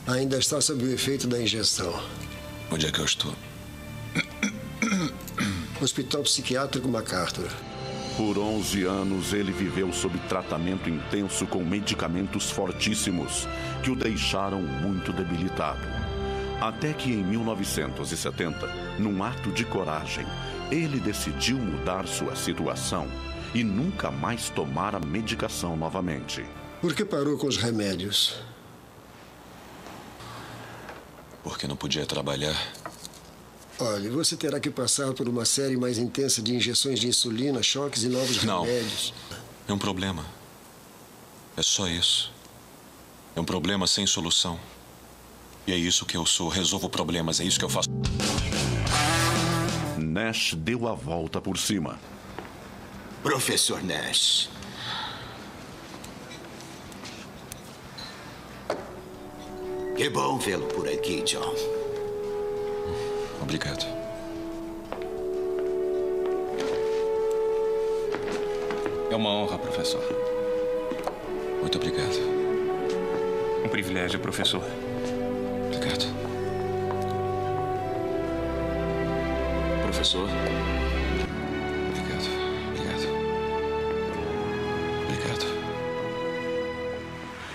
Ainda está sob o efeito da injeção. Onde é que eu estou? Hospital Psiquiátrico MacArthur. Por 11 anos, ele viveu sob tratamento intenso com medicamentos fortíssimos, que o deixaram muito debilitado. Até que em 1970, num ato de coragem, ele decidiu mudar sua situação e nunca mais tomar a medicação novamente. Por que parou com os remédios? Porque não podia trabalhar. Olha, você terá que passar por uma série mais intensa de injeções de insulina, choques e novos remédios. É um problema. É só isso. É um problema sem solução. E é isso que eu sou. Resolvo problemas. É isso que eu faço. Nash deu a volta por cima. Professor Nash. Que bom vê-lo por aqui, John. Obrigado. É uma honra, professor. Muito obrigado. Um privilégio, professor. Obrigado. Professor. Obrigado. Obrigado.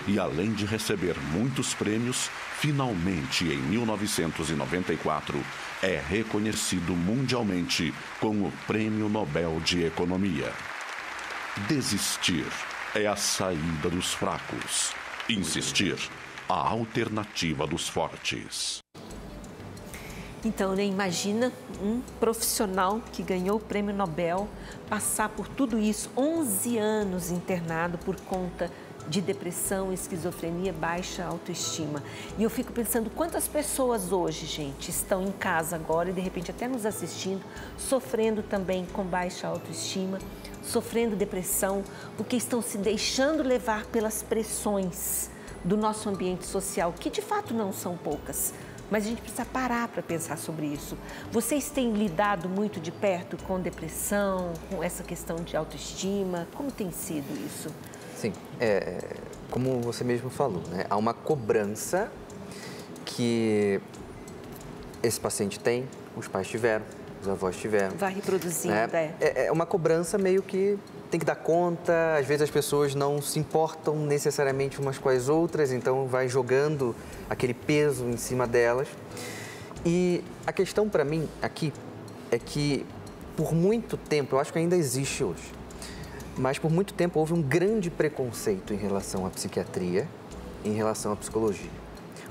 E além de receber muitos prêmios, finalmente, em 1994, é reconhecido mundialmente com o Prêmio Nobel de Economia. Desistir é a saída dos fracos. Insistir, a alternativa dos fortes. Então, né, imagina um profissional que ganhou o Prêmio Nobel passar por tudo isso, 11 anos internado por conta de depressão, esquizofrenia, baixa autoestima. E eu fico pensando quantas pessoas hoje, gente, estão em casa agora e de repente até nos assistindo, sofrendo também com baixa autoestima, sofrendo depressão, porque estão se deixando levar pelas pressões do nosso ambiente social, que de fato não são poucas. mas a gente precisa parar para pensar sobre isso. Vocês têm lidado muito de perto com depressão, com essa questão de autoestima? Como tem sido isso? Sim, como você mesmo falou, né? Há uma cobrança que esse paciente tem, os pais tiveram, os avós tiveram. Vai reproduzindo, É uma cobrança meio que tem que dar conta, às vezes as pessoas não se importam necessariamente umas com as outras, então vai jogando aquele peso em cima delas. E a questão para mim aqui é que por muito tempo, eu acho que ainda existe hoje, mas por muito tempo houve um grande preconceito em relação à psiquiatria, em relação à psicologia.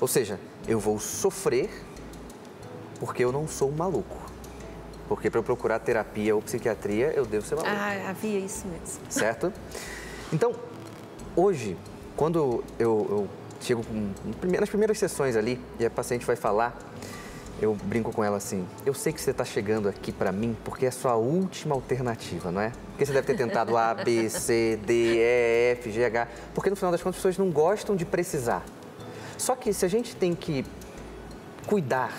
Ou seja, eu vou sofrer porque eu não sou um maluco. Porque para eu procurar terapia ou psiquiatria, eu devo ser maluco. Ah, havia isso mesmo. Certo? Então, hoje, quando eu chego nas primeiras sessões ali e a paciente vai falar, eu brinco com ela assim, eu sei que você está chegando aqui para mim porque é a sua última alternativa, não é? Porque você deve ter tentado A, B, C, D, E, F, G, H, porque no final das contas as pessoas não gostam de precisar. Só que se a gente tem que cuidar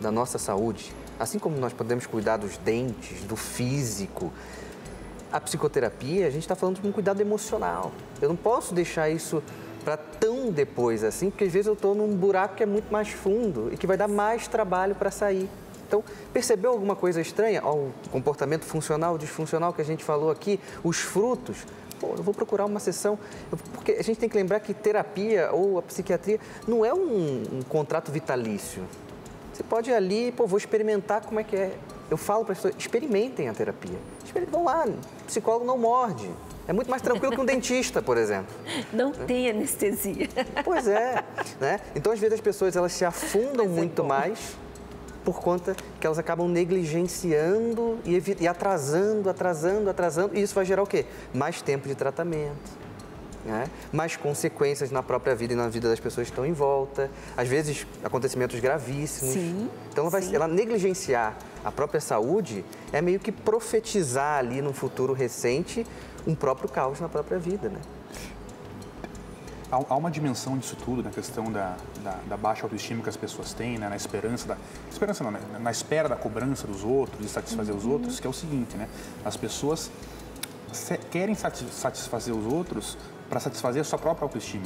da nossa saúde, assim como nós podemos cuidar dos dentes, do físico, a psicoterapia, a gente está falando de um cuidado emocional. Eu não posso deixar isso para tão depois assim, porque às vezes eu estou num buraco que é muito mais fundo e que vai dar mais trabalho para sair. Então, percebeu alguma coisa estranha? O comportamento funcional, disfuncional que a gente falou aqui, os frutos. Pô, eu vou procurar uma sessão, porque a gente tem que lembrar que terapia ou a psiquiatria não é um contrato vitalício. Você pode ir ali, vou experimentar como é que é. Eu falo para as pessoas, experimentem a terapia. Vão lá, psicólogo não morde. É muito mais tranquilo que um dentista, por exemplo. Não tem anestesia. Pois é, né? Então, às vezes, as pessoas elas se afundam muito mais por conta que elas acabam negligenciando e atrasando, e isso vai gerar o quê? Mais tempo de tratamento. Né? Mais consequências na própria vida e na vida das pessoas que estão em volta, às vezes acontecimentos gravíssimos. Sim, então ela negligenciar a própria saúde é meio que profetizar ali no futuro recente um próprio caos na própria vida, né? Há uma dimensão disso tudo, na questão da baixa autoestima que as pessoas têm, né? Na espera da cobrança dos outros, de satisfazer os outros, que é o seguinte, né? As pessoas querem satisfazer os outros para satisfazer a sua própria autoestima.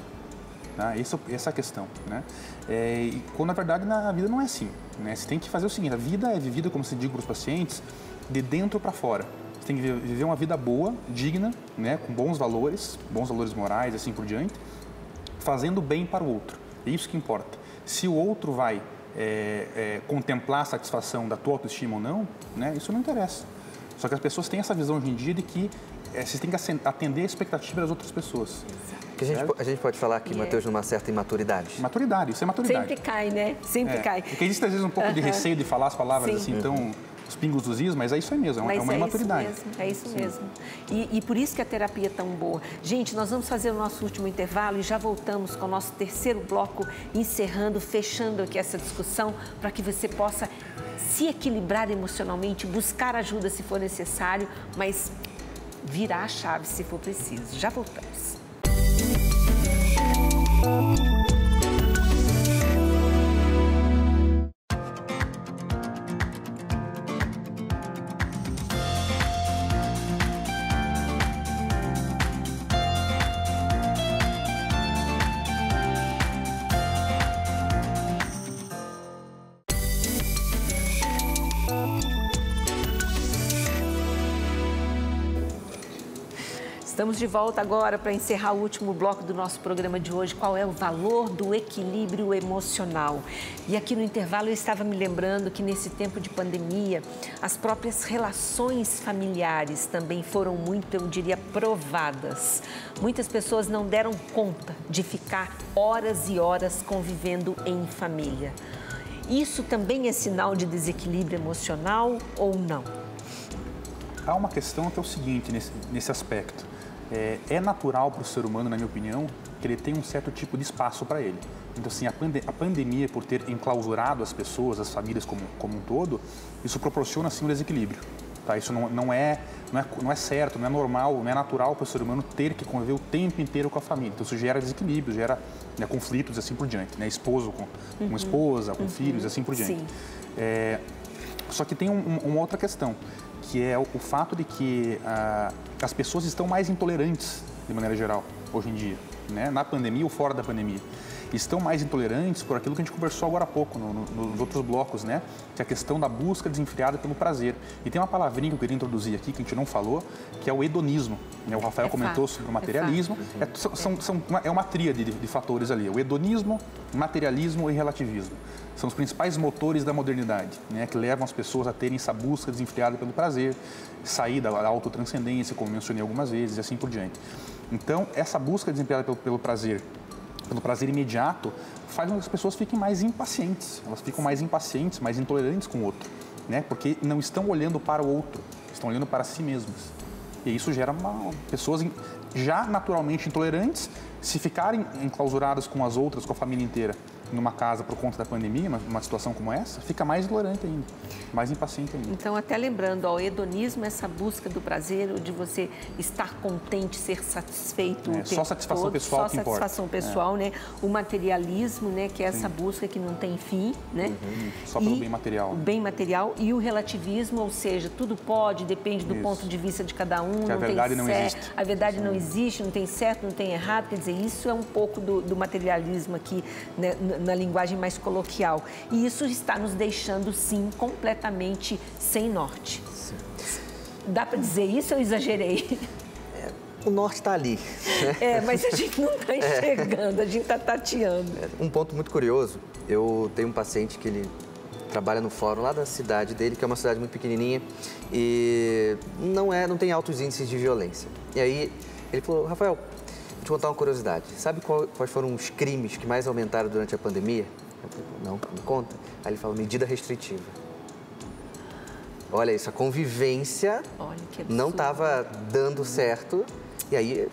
Né? Essa é a questão. Né? E quando, na verdade, na vida não é assim. Né? Você tem que fazer o seguinte, a vida é vivida, como se diz para os pacientes, de dentro para fora. Você tem que viver uma vida boa, digna, né? Com bons valores morais, assim por diante, fazendo bem para o outro. É isso que importa. Se o outro vai contemplar a satisfação da tua autoestima ou não, né? Isso não interessa. Só que as pessoas têm essa visão hoje em dia de que vocês têm que atender a expectativa das outras pessoas. Que a gente pode falar aqui, Matheus, numa certa imaturidade. Maturidade, isso é maturidade. Sempre cai, né? Sempre cai. Porque existe às vezes um pouco de receio de falar as palavras assim, então, os pingos dos is, mas é isso aí mesmo, é uma imaturidade. É isso mesmo. E por isso que a terapia é tão boa. Gente, nós vamos fazer o nosso último intervalo e já voltamos com o nosso terceiro bloco, encerrando, fechando aqui essa discussão, para que você possa se equilibrar emocionalmente, buscar ajuda se for necessário, mas virar a chave se for preciso. Já voltamos. Estamos de volta agora para encerrar o último bloco do nosso programa de hoje. Qual é o valor do equilíbrio emocional? E aqui no intervalo eu estava me lembrando que nesse tempo de pandemia, as próprias relações familiares também foram muito, eu diria, provadas. Muitas pessoas não deram conta de ficar horas e horas convivendo em família. Isso também é sinal de desequilíbrio emocional ou não? Há uma questão que é o seguinte nesse aspecto. É natural para o ser humano, na minha opinião, que ele tenha um certo tipo de espaço para ele. Então, assim, a pandemia, por ter enclausurado as pessoas, as famílias como um todo, isso proporciona, sim, um desequilíbrio. Tá? Isso não é certo, não é normal, não é natural para o ser humano ter que conviver o tempo inteiro com a família. Então, isso gera desequilíbrio, gera, né, conflitos e assim por diante. Né? Esposo com esposa, com filhos e assim por diante. Só que tem uma outra questão, que é o fato de que as pessoas estão mais intolerantes, de maneira geral, hoje em dia, né? Na pandemia ou fora da pandemia. Estão mais intolerantes por aquilo que a gente conversou agora há pouco, nos outros blocos, né? Que é a questão da busca desenfreada pelo prazer. E tem uma palavrinha que eu queria introduzir aqui, que a gente não falou, que é o hedonismo. Né? O Rafael comentou sobre o materialismo. É uma tríade de fatores ali. O hedonismo, materialismo e relativismo. São os principais motores da modernidade, né? Que levam as pessoas a terem essa busca desenfreada pelo prazer, sair da autotranscendência, como mencionei algumas vezes, e assim por diante. Então, essa busca desenfreada pelo prazer imediato, faz com que as pessoas fiquem mais impacientes. Elas ficam mais impacientes, mais intolerantes com o outro, né? Porque não estão olhando para o outro, estão olhando para si mesmas. E isso gera pessoas já naturalmente intolerantes, se ficarem enclausuradas com as outras, com a família inteira, numa casa por conta da pandemia, numa situação como essa, fica mais intolerante ainda, mais impaciente ainda. Então, até lembrando, o hedonismo, essa busca do prazer, de você estar contente, ser satisfeito. Só satisfação pessoal que importa. Só satisfação pessoal, né? O materialismo, né? Que é essa busca que não tem fim, né? Só pelo bem material. O bem material e o relativismo, ou seja, tudo pode, depende do ponto de vista de cada um. Que a verdade não existe. A verdade não existe, não tem certo, não tem errado. Quer dizer, isso é um pouco do materialismo aqui, né? Na linguagem mais coloquial. E isso está nos deixando, sim, completamente sem norte. Sim. Dá para dizer isso ou eu exagerei? O norte está ali. Mas a gente não está enxergando, a gente está tateando. Um ponto muito curioso, eu tenho um paciente que ele trabalha no fórum lá da cidade dele, que é uma cidade muito pequenininha e não tem altos índices de violência. E aí ele falou, Rafael, vou te contar uma curiosidade. Sabe quais foram os crimes que mais aumentaram durante a pandemia? Eu falei, não, me conta. Aí ele falou, medida restritiva. Olha isso, a convivência não estava dando certo. E aí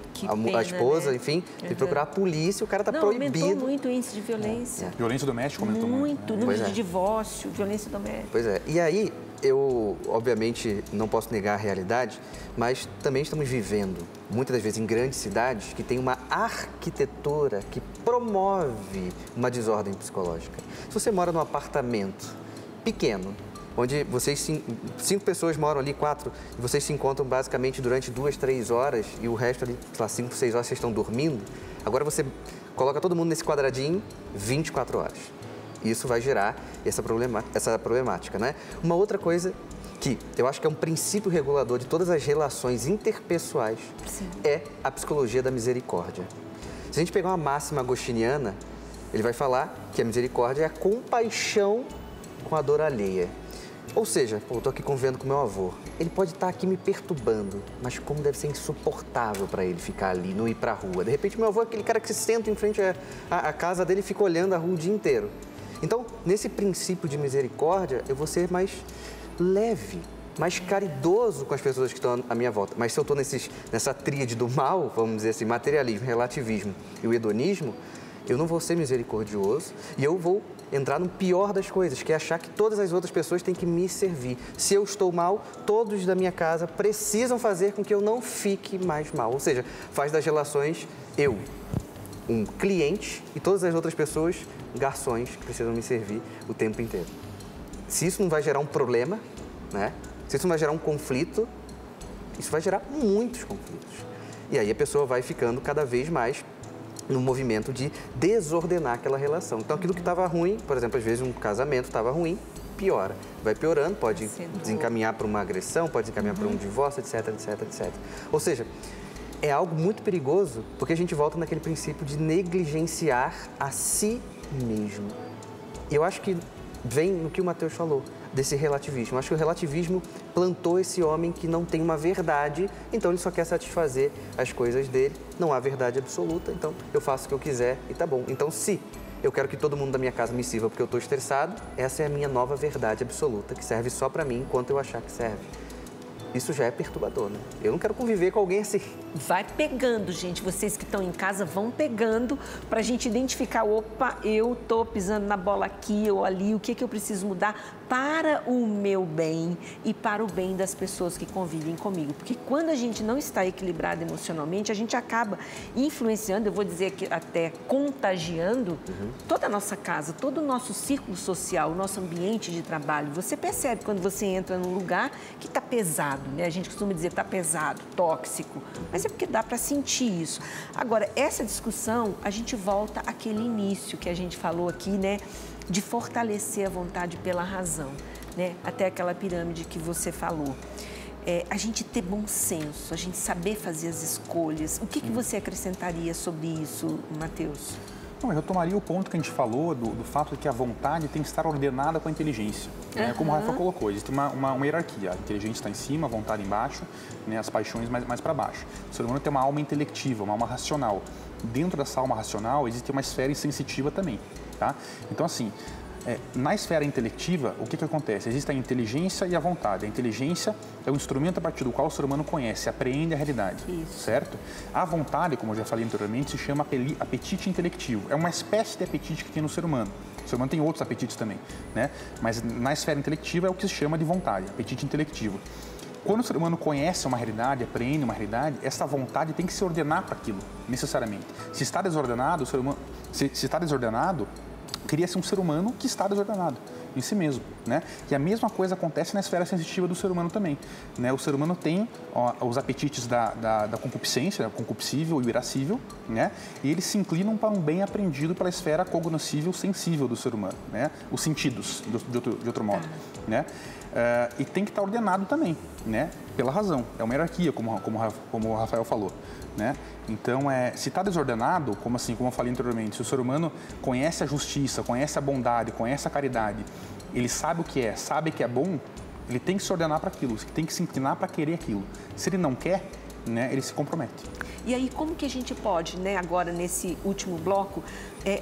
a esposa, né? Enfim, tem que procurar a polícia, o cara está proibido. Aumentou muito o índice de violência. Violência doméstica aumentou muito. Número de divórcio, violência doméstica. Pois é. E aí, eu, obviamente, não posso negar a realidade, mas também estamos vivendo, muitas das vezes, em grandes cidades que tem uma arquitetura que promove uma desordem psicológica. Se você mora num apartamento pequeno, onde vocês, 5 pessoas moram ali, 4, e vocês se encontram basicamente durante 2, 3 horas e o resto ali, sei lá, 5, 6 horas vocês estão dormindo, agora você coloca todo mundo nesse quadradinho 24 horas. Isso vai gerar essa problemática, né? Uma outra coisa que eu acho que é um princípio regulador de todas as relações interpessoais é a psicologia da misericórdia. Se a gente pegar uma máxima agostiniana, ele vai falar que a misericórdia é a compaixão com a dor alheia. Ou seja, eu estou aqui convivendo com meu avô. Ele pode estar aqui me perturbando, mas como deve ser insuportável para ele ficar ali, não ir para a rua. De repente, meu avô é aquele cara que se senta em frente à casa dele e fica olhando a rua o dia inteiro. Então, nesse princípio de misericórdia, eu vou ser mais leve, mais caridoso com as pessoas que estão à minha volta. Mas se eu estou nessa tríade do mal, vamos dizer assim, materialismo, relativismo e o hedonismo, eu não vou ser misericordioso e eu vou entrar no pior das coisas, que é achar que todas as outras pessoas têm que me servir. Se eu estou mal, todos da minha casa precisam fazer com que eu não fique mais mal. Ou seja, faz das relações eu, um cliente, e todas as outras pessoas, garçons, que precisam me servir o tempo inteiro. Se isso não vai gerar um problema, né? Se isso não vai gerar um conflito, isso vai gerar muitos conflitos. E aí a pessoa vai ficando cada vez mais no movimento de desordenar aquela relação. Então, aquilo que estava ruim, por exemplo, às vezes um casamento estava ruim, piora. Vai piorando, pode desencaminhar para uma agressão, pode desencaminhar para um divórcio, etc, etc, etc. Ou seja, é algo muito perigoso, porque a gente volta naquele princípio de negligenciar a si mesmo. E eu acho que vem no que o Matheus falou, desse relativismo. Eu acho que o relativismo plantou esse homem que não tem uma verdade, então ele só quer satisfazer as coisas dele. Não há verdade absoluta, então eu faço o que eu quiser e tá bom. Então, se eu quero que todo mundo da minha casa me sirva porque eu estou estressado, essa é a minha nova verdade absoluta, que serve só para mim enquanto eu achar que serve. isso já é perturbador, né? Eu não quero conviver com alguém assim. Vai pegando, gente. Vocês que estão em casa vão pegando para a gente identificar, opa, eu tô pisando na bola aqui ou ali, o que eu preciso mudar para o meu bem e para o bem das pessoas que convivem comigo. Porque quando a gente não está equilibrado emocionalmente, a gente acaba influenciando, eu vou dizer que até contagiando toda a nossa casa, todo o nosso círculo social, o nosso ambiente de trabalho. Você percebe quando você entra num lugar que está pesado, né? A gente costuma dizer está pesado, tóxico, mas é porque dá para sentir isso. Agora, essa discussão, a gente volta àquele início que a gente falou aqui, né? De fortalecer a vontade pela razão, né? Até aquela pirâmide que você falou. A gente ter bom senso, a gente saber fazer as escolhas. O que você acrescentaria sobre isso, Matheus? Não, eu retomaria o ponto que a gente falou do fato de que a vontade tem que estar ordenada com a inteligência. Né? Como o Rafa colocou, existe uma hierarquia. A inteligência está em cima, a vontade embaixo, né? As paixões mais para baixo. O ser humano tem uma alma intelectiva, uma alma racional. Dentro dessa alma racional existe uma esfera sensitiva também. Tá? Então, assim, na esfera intelectiva, o que acontece? Existe a inteligência e a vontade. A inteligência é o instrumento a partir do qual o ser humano conhece, apreende a realidade, certo? A vontade, como eu já falei anteriormente, se chama apetite intelectivo. É uma espécie de apetite que tem no ser humano. O ser humano tem outros apetites também, né? Mas na esfera intelectiva é o que se chama de vontade, apetite intelectivo. Quando o ser humano conhece uma realidade, apreende uma realidade, essa vontade tem que se ordenar para aquilo, necessariamente. Se está desordenado, o ser humano, se está desordenado, cria-se um ser humano que está desordenado em si mesmo, né? E a mesma coisa acontece na esfera sensitiva do ser humano também, né? O ser humano tem os apetites da concupiscência, concupiscível e irascível, né? E eles se inclinam para um bem aprendido pela esfera cognoscível sensível do ser humano, né? Os sentidos, de outro modo, né? E tem que estar ordenado também, né? Pela razão. É uma hierarquia, como o Rafael falou, né? Então, se está desordenado, como eu falei anteriormente, se o ser humano conhece a justiça, conhece a bondade, conhece a caridade, ele sabe o que é, sabe que é bom, ele tem que se ordenar para aquilo, tem que se inclinar para querer aquilo. Se ele não quer, né, ele se compromete. E aí, como que a gente pode, né, agora nesse último bloco,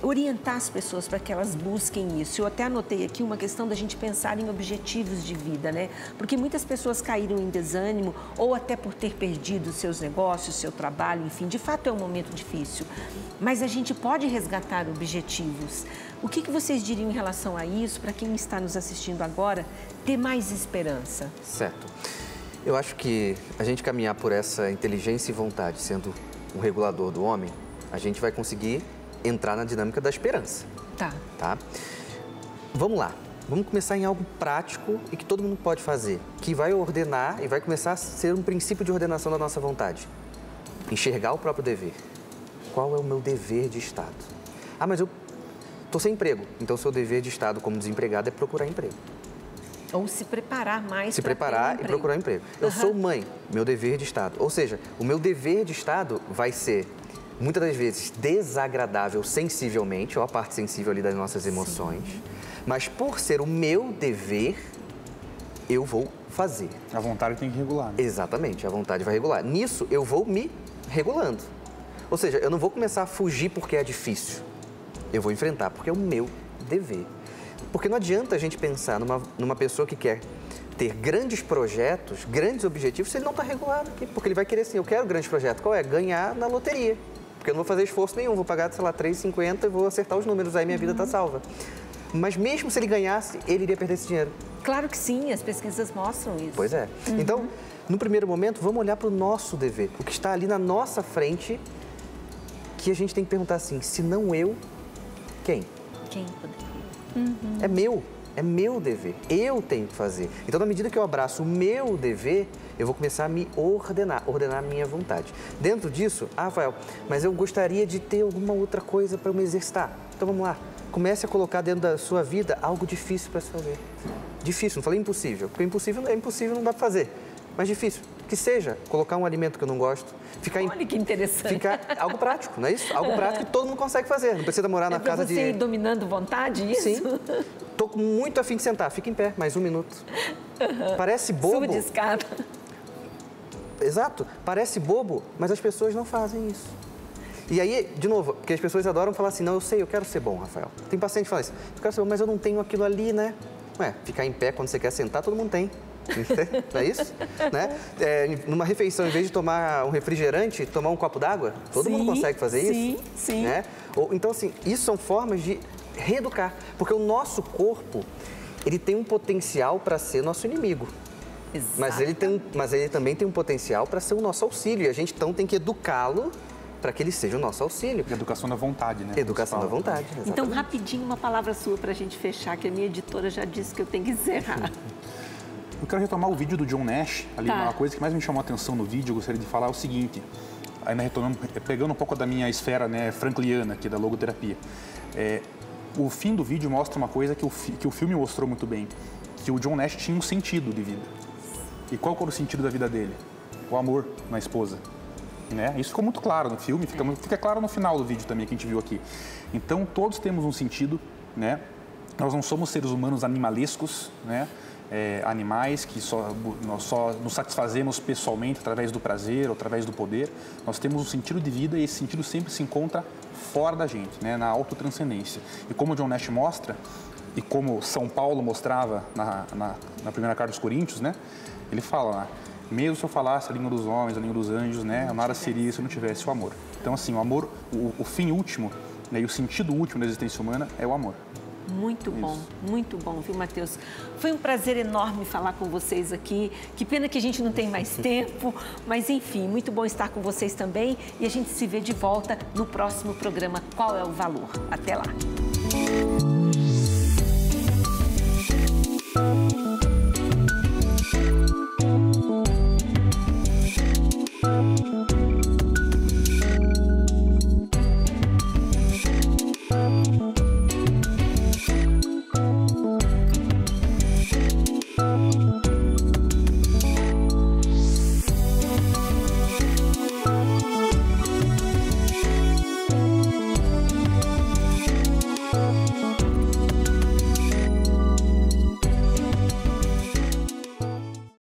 orientar as pessoas para que elas busquem isso? Eu até anotei aqui uma questão da gente pensar em objetivos de vida, né? Porque muitas pessoas caíram em desânimo ou até por ter perdido seus negócios, seu trabalho, enfim, de fato é um momento difícil. Mas a gente pode resgatar objetivos. O que vocês diriam em relação a isso, para quem está nos assistindo agora, ter mais esperança? Certo. Eu acho que a gente caminhar por essa inteligência e vontade, sendo um regulador do homem, a gente vai conseguir entrar na dinâmica da esperança. Tá? Vamos lá. Vamos começar em algo prático e que todo mundo pode fazer, que vai ordenar e vai começar a ser um princípio de ordenação da nossa vontade. Enxergar o próprio dever. Qual é o meu dever de Estado? Ah, mas eu estou sem emprego. Então, o seu dever de Estado como desempregado é procurar emprego. Ou se preparar mais. Se preparar e procurar emprego. Eu sou mãe, meu dever de Estado. Ou seja, o meu dever de Estado vai ser, muitas das vezes, desagradável sensivelmente, ou a parte sensível ali das nossas emoções. Sim. Mas por ser o meu dever, eu vou fazer. A vontade tem que regular. Né? Exatamente, a vontade vai regular. Nisso, eu vou me regulando. Ou seja, eu não vou começar a fugir porque é difícil. Eu vou enfrentar porque é o meu dever. Porque não adianta a gente pensar numa pessoa que quer ter grandes projetos, grandes objetivos, se ele não está regulado aqui. Porque ele vai querer assim, eu quero grande projeto. Qual é? Ganhar na loteria. Porque eu não vou fazer esforço nenhum, vou pagar, sei lá, R$3,50 e vou acertar os números, aí minha vida está salva. Mas mesmo se ele ganhasse, ele iria perder esse dinheiro. Claro que sim, as pesquisas mostram isso. Pois é. Então, no primeiro momento, vamos olhar para o nosso dever. O que está ali na nossa frente, que a gente tem que perguntar assim, se não eu, quem? Quem poderia? É meu dever, eu tenho que fazer. Então, na medida que eu abraço o meu dever, eu vou começar a me ordenar a minha vontade. Dentro disso, Rafael, mas eu gostaria de ter alguma outra coisa para eu me exercitar. Então, vamos lá, comece a colocar dentro da sua vida algo difícil para se fazer. Difícil, não falei impossível, porque impossível, não dá para fazer, mas difícil. Que seja colocar um alimento que eu não gosto. Olha que interessante. Algo prático, não é isso? Algo prático que todo mundo consegue fazer. Não precisa morar na casa de... Você ir dominando vontade, isso? Sim. Tô muito afim de sentar. Fica em pé, mais 1 minuto. Parece bobo. Suba de escada. Exato. Parece bobo, mas as pessoas não fazem isso. E aí, de novo, porque as pessoas adoram falar assim, não, eu sei, eu quero ser bom, Rafael. Tem paciente que fala isso, eu quero ser bom, mas eu não tenho aquilo ali, né? Ué, ficar em pé quando você quer sentar, todo mundo tem. Não é isso? Né? Numa refeição, em vez de tomar um refrigerante, tomar um copo d'água, todo mundo consegue fazer isso? Sim. Né? Então, assim, isso são formas de reeducar, porque o nosso corpo, ele tem um potencial para ser nosso inimigo. Mas ele também tem um potencial para ser o nosso auxílio, e a gente então tem que educá-lo para que ele seja o nosso auxílio. Educação da vontade, né? Educação da vontade, exatamente. Então, rapidinho, uma palavra sua para a gente fechar, que a minha editora já disse que eu tenho que encerrar. Eu quero retomar o vídeo do John Nash. Ali, uma coisa que mais me chamou a atenção no vídeo, eu gostaria de falar é o seguinte, ainda retomando, pegando um pouco da minha esfera, né, frankliana aqui, da logoterapia. O fim do vídeo mostra uma coisa que o filme mostrou muito bem, que o John Nash tinha um sentido de vida. E qual era o sentido da vida dele? O amor na esposa. Né? Isso ficou muito claro no filme, fica claro no final do vídeo também que a gente viu aqui. Então, todos temos um sentido, né? Nós não somos seres humanos animalescos, né? Animais que nós só nos satisfazemos pessoalmente através do prazer ou através do poder. Nós temos um sentido de vida e esse sentido sempre se encontra fora da gente, né? Na autotranscendência. E como o John Nash mostra, e como São Paulo mostrava na primeira carta dos Coríntios, né? Ele fala lá, mesmo se eu falasse a língua dos homens, a língua dos anjos, né? Nada seria se eu não tivesse o amor. Então, assim, o amor, o fim último, né? E o sentido último da existência humana é o amor. Muito bom, viu, Matheus? Foi um prazer enorme falar com vocês aqui. Que pena que a gente não tem mais tempo, mas enfim, muito bom estar com vocês também. E a gente se vê de volta no próximo programa Qual é o Valor? Até lá!